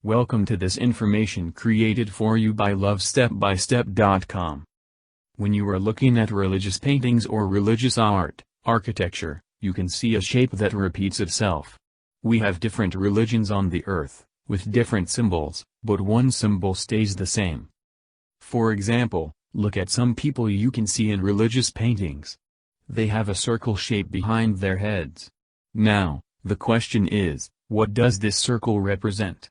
Welcome to this information created for you by lovestepbystep.com. When you are looking at religious paintings or religious art, architecture, you can see a shape that repeats itself. We have different religions on the earth, with different symbols, but one symbol stays the same. For example, look at some people you can see in religious paintings. They have a circle shape behind their heads. Now, the question is, what does this circle represent?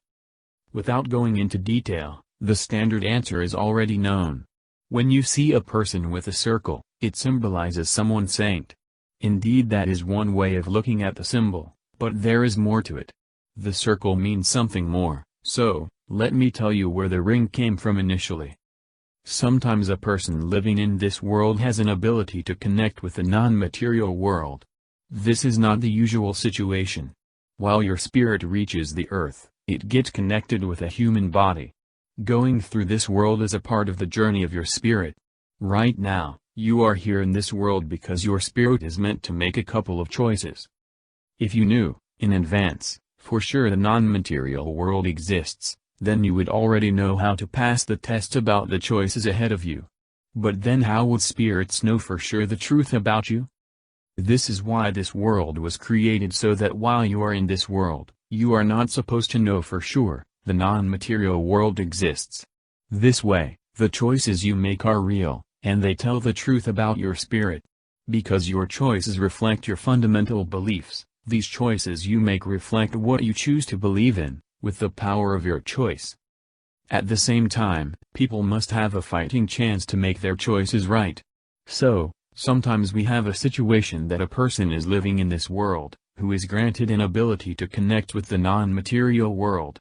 Without going into detail, the standard answer is already known. When you see a person with a circle, it symbolizes someone saint. Indeed, that is one way of looking at the symbol, but there is more to it. The circle means something more, so, let me tell you where the ring came from initially. Sometimes a person living in this world has an ability to connect with the non-material world. This is not the usual situation. While your spirit reaches the earth, it gets connected with a human body. Going through this world is a part of the journey of your spirit. Right now, you are here in this world because your spirit is meant to make a couple of choices. If you knew, in advance, for sure the non-material world exists, then you would already know how to pass the test about the choices ahead of you. But then how would spirits know for sure the truth about you? This is why this world was created, so that while you are in this world, you are not supposed to know for sure the non-material world exists. This way, the choices you make are real, and they tell the truth about your spirit. Because your choices reflect your fundamental beliefs, these choices you make reflect what you choose to believe in, with the power of your choice. At the same time, people must have a fighting chance to make their choices right. So, sometimes we have a situation that a person is living in this world, who is granted an ability to connect with the non-material world.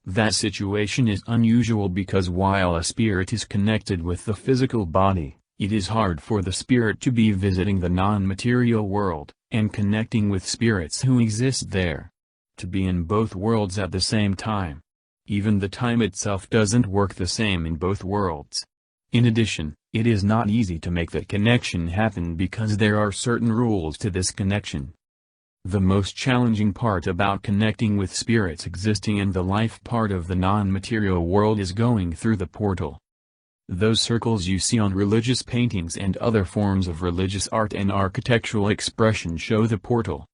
That situation is unusual because while a spirit is connected with the physical body, it is hard for the spirit to be visiting the non-material world, and connecting with spirits who exist there. To be in both worlds at the same time. Even the time itself doesn't work the same in both worlds. In addition, it is not easy to make that connection happen because there are certain rules to this connection. The most challenging part about connecting with spirits existing in the life part of the non-material world is going through the portal. Those circles you see on religious paintings and other forms of religious art and architectural expression show the portal.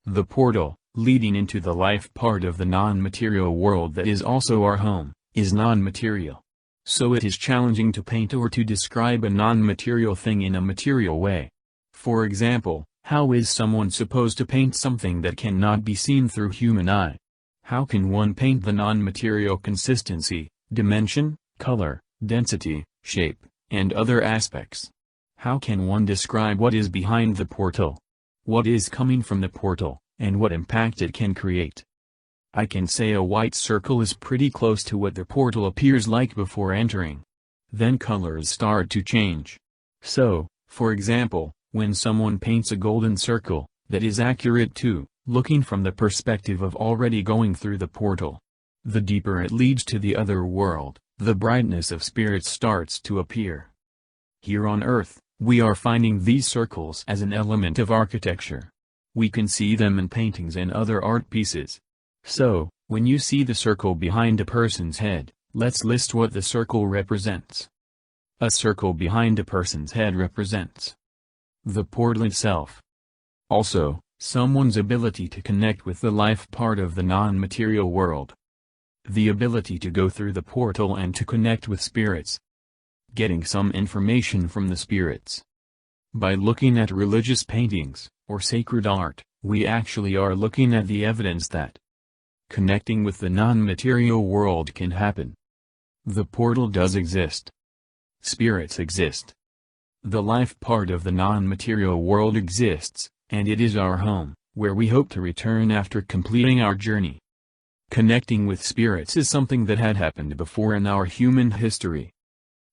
The portal, leading into the life part of the non-material world that is also our home, is non-material. So it is challenging to paint or to describe a non-material thing in a material way. For example, how is someone supposed to paint something that cannot be seen through human eye? How can one paint the non-material consistency, dimension, color, density, shape, and other aspects? How can one describe what is behind the portal? What is coming from the portal, and what impact it can create? I can say a white circle is pretty close to what the portal appears like before entering. Then colors start to change. So, for example, when someone paints a golden circle, that is accurate too, looking from the perspective of already going through the portal. The deeper it leads to the other world, the brightness of spirit starts to appear. Here on earth, we are finding these circles as an element of architecture. We can see them in paintings and other art pieces. So, when you see the circle behind a person's head, let's list what the circle represents. A circle behind a person's head represents the portal itself. Also, someone's ability to connect with the life part of the non-material world. The ability to go through the portal and to connect with spirits. Getting some information from the spirits. By looking at religious paintings, or sacred art, we actually are looking at the evidence that connecting with the non-material world can happen. The portal does exist. Spirits exist. The life part of the non-material world exists, and it is our home, where we hope to return after completing our journey. Connecting with spirits is something that had happened before in our human history.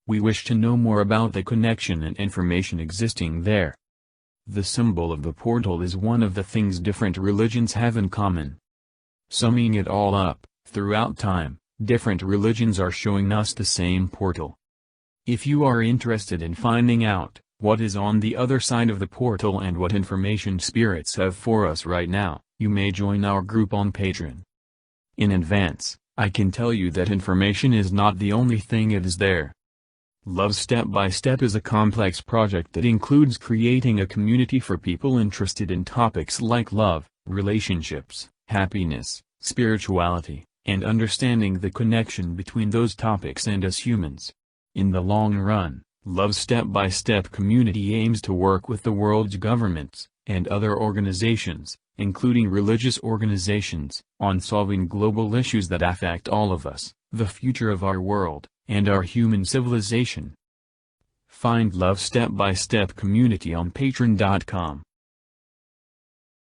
We wish to know more about the connection and information existing there. The symbol of the portal is one of the things different religions have in common. Summing it all up, throughout time, different religions are showing us the same portal. If you are interested in finding out what is on the other side of the portal and what information spirits have for us right now, you may join our group on Patreon. In advance, I can tell you that information is not the only thing it is there. Love Step by Step is a complex project that includes creating a community for people interested in topics like love, relationships, happiness, spirituality, and understanding the connection between those topics and us humans. In the long run, Love Step by Step community aims to work with the world's governments, and other organizations, including religious organizations, on solving global issues that affect all of us, the future of our world, and our human civilization. Find Love Step by Step community on Patreon.com.